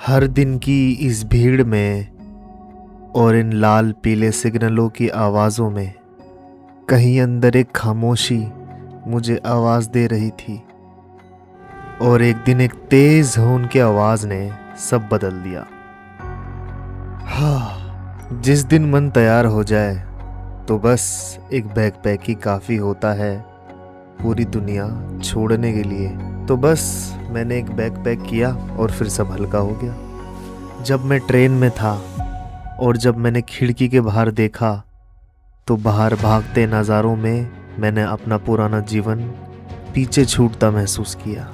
हर दिन की इस भीड़ में और इन लाल पीले सिग्नलों की आवाज़ों में कहीं अंदर एक खामोशी मुझे आवाज़ दे रही थी। और एक दिन एक तेज़ हॉर्न की आवाज़ ने सब बदल दिया। हाँ, जिस दिन मन तैयार हो जाए तो बस एक बैकपैक ही काफ़ी होता है पूरी दुनिया छोड़ने के लिए। तो बस मैंने एक बैकपैक किया और फिर सब हल्का हो गया। जब मैं ट्रेन में था और जब मैंने खिड़की के बाहर देखा तो बाहर भागते नज़ारों में मैंने अपना पुराना जीवन पीछे छूटता महसूस किया।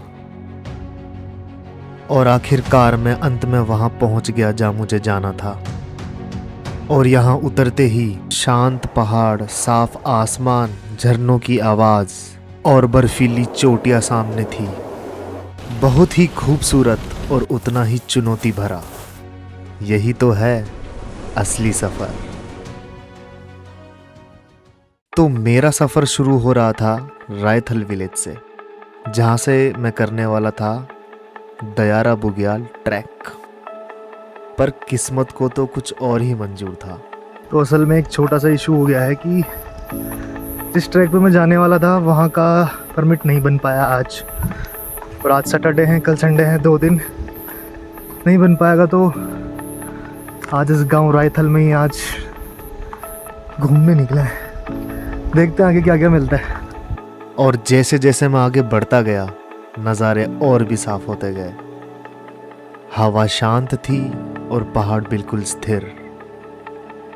और आखिरकार मैं अंत में वहां पहुंच गया जहां मुझे जाना था। और यहां उतरते ही शांत पहाड़, साफ आसमान, झरनों की आवाज़ और बर्फीली चोटियां सामने थी। बहुत ही खूबसूरत और उतना ही चुनौती भरा। यही तो है असली सफ़र। तो मेरा सफ़र शुरू हो रहा था रायथल विलेज से, जहाँ से मैं करने वाला था दयारा बुग्याल ट्रैक। पर किस्मत को तो कुछ और ही मंजूर था। तो असल में एक छोटा सा इशू हो गया है कि जिस ट्रैक पे मैं जाने वाला था वहाँ का परमिट नहीं बन पाया आज। और आज सैटरडे है, कल संडे है, 2 दिन नहीं बन पाएगा। तो आज इस गांव रायथल में ही आज घूमने निकला है। देखते हैं आगे क्या क्या मिलता है। और जैसे जैसे मैं आगे बढ़ता गया नज़ारे और भी साफ होते गए। हवा शांत थी और पहाड़ बिल्कुल स्थिर।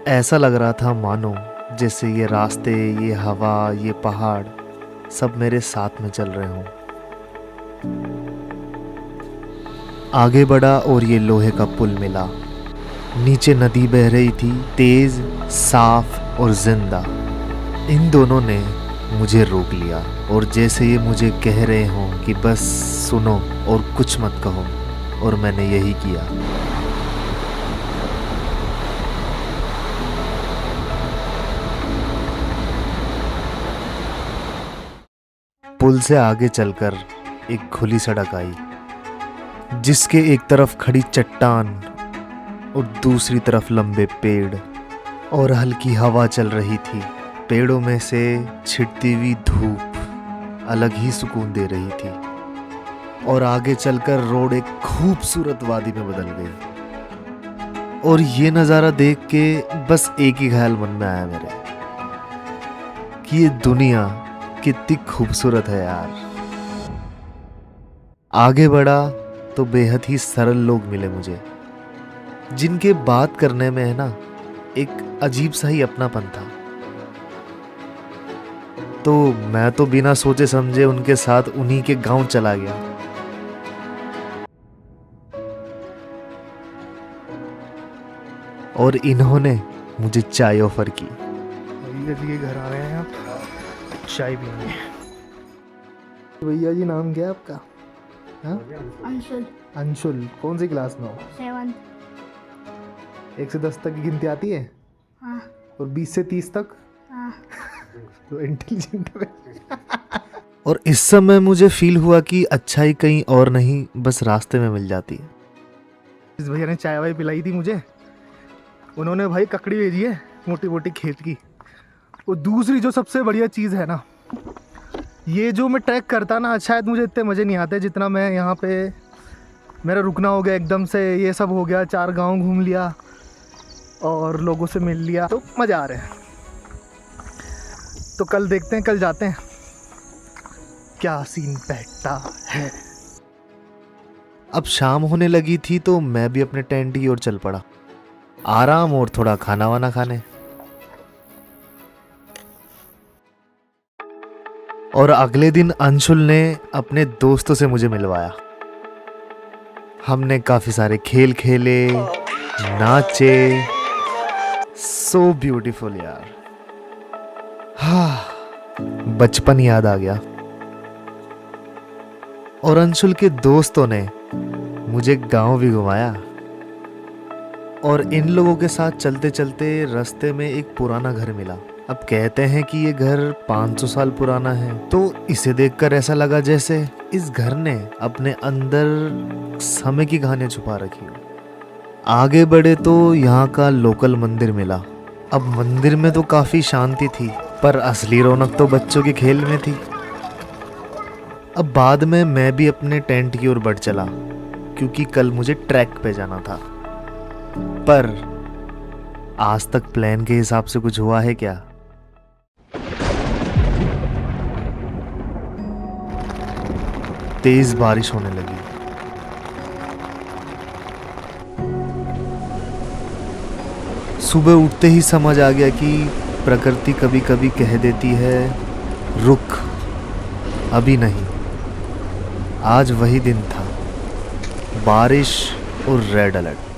ऐसा लग रहा था मानो जैसे ये रास्ते, ये हवा, ये पहाड़ सब मेरे साथ में चल रहे हों। आगे बढ़ा और ये लोहे का पुल मिला। नीचे नदी बह रही थी, तेज, साफ और जिंदा। इन दोनों ने मुझे रोक लिया और जैसे ये मुझे कह रहे हों कि बस सुनो और कुछ मत कहो, और मैंने यही किया। पुल से आगे चलकर एक खुली सड़क आई, जिसके एक तरफ खड़ी चट्टान और दूसरी तरफ लंबे पेड़ और हल्की हवा चल रही थी। पेड़ों में से छिटती हुई धूप अलग ही सुकून दे रही थी। और आगे चलकर रोड एक खूबसूरत वादी में बदल गई। और ये नज़ारा देख के बस एक ही ख्याल मन में आया मेरे कि ये दुनिया कितनी खूबसूरत है यार। आगे बढ़ा तो बेहद ही सरल लोग मिले मुझे, जिनके बात करने में है ना एक अजीब सा ही अपनापन था। तो मैं तो बिना सोचे समझे उनके साथ उन्हीं के गांव चला गया। और इन्होंने मुझे चाय ऑफर की। भैया जी के घर आ रहे हैं आप, चाय पियेंगे। भैया जी नाम क्या है आपका? हाँ? अंशुल। अंशुल। कौन सी क्लास में हो? 7। 1 से 10 तक की गिनती आती है? हाँ। और 20 से 30 तक? हाँ। तो इंटेलिजेंट है। और इस समय मुझे फील हुआ कि अच्छाई कहीं और नहीं बस रास्ते में मिल जाती है। इस भैया ने चाय वाय पिलाई थी मुझे। उन्होंने भाई ककड़ी भेजी है मोटी मोटी खेत की। और दूसरी जो सबसे बढ़िया चीज़ है ना, ये जो मैं ट्रैक करता ना, शायद मुझे इतने मज़े नहीं आते जितना मैं यहाँ पे मेरा रुकना हो गया एकदम से। ये सब हो गया, 4 गांव घूम लिया और लोगों से मिल लिया, तो मज़ा आ रहा है। तो कल देखते हैं, कल जाते हैं क्या सीन बैठता है। अब शाम होने लगी थी तो मैं भी अपने टेंट की ओर चल पड़ा, आराम और थोड़ा खाना वाना खाने। और अगले दिन अंशुल ने अपने दोस्तों से मुझे मिलवाया। हमने काफी सारे खेल खेले, नाचे। सो ब्यूटीफुल यार। हाँ, बचपन याद आ गया। और अंशुल के दोस्तों ने मुझे गांव भी घुमाया। और इन लोगों के साथ चलते चलते रास्ते में एक पुराना घर मिला अब कहते हैं कि ये घर 500 साल पुराना है, तो इसे देखकर ऐसा लगा जैसे इस घर ने अपने अंदर समय की कहानियां छुपा रखी हो। आगे बढ़े तो यहाँ का लोकल मंदिर मिला। अब मंदिर में तो काफी शांति थी, पर असली रौनक तो बच्चों के खेल में थी। अब बाद में मैं भी अपने टेंट की ओर बढ़ चला, क्योंकि कल मुझे ट्रैक पे जाना था। पर आज तक प्लान के हिसाब से कुछ हुआ है क्या? तेज बारिश होने लगी। सुबह उठते ही समझ आ गया कि प्रकृति कभी कभी कह देती है रुक, अभी नहीं। आज वही दिन था, बारिश और रेड अलर्ट।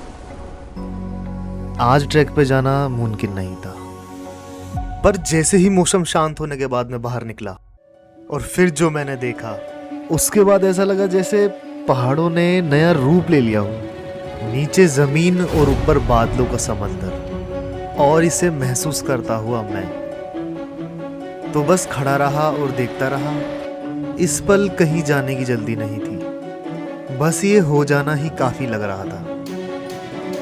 आज ट्रैक पे जाना मुमकिन नहीं था। पर जैसे ही मौसम शांत होने के बाद मैं बाहर निकला और फिर जो मैंने देखा, उसके बाद ऐसा लगा जैसे पहाड़ों ने नया रूप ले लिया हो। नीचे जमीन और ऊपर बादलों का समंदर, और इसे महसूस करता हुआ मैं तो बस खड़ा रहा और देखता रहा। इस पल कहीं जाने की जल्दी नहीं थी, बस ये हो जाना ही काफी लग रहा था।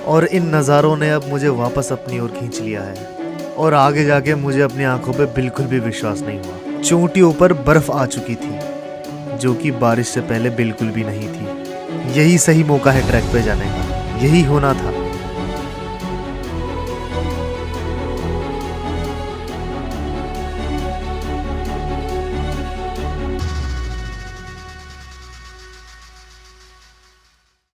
और इन नज़ारों ने अब मुझे वापस अपनी ओर खींच लिया है, और आगे जाके मुझे अपनी आंखों पे बिल्कुल भी विश्वास नहीं हुआ। चोटियों पर बर्फ आ चुकी थी, जो कि बारिश से पहले बिल्कुल भी नहीं थी। यही सही मौका है ट्रैक पे जाने का, यही होना था।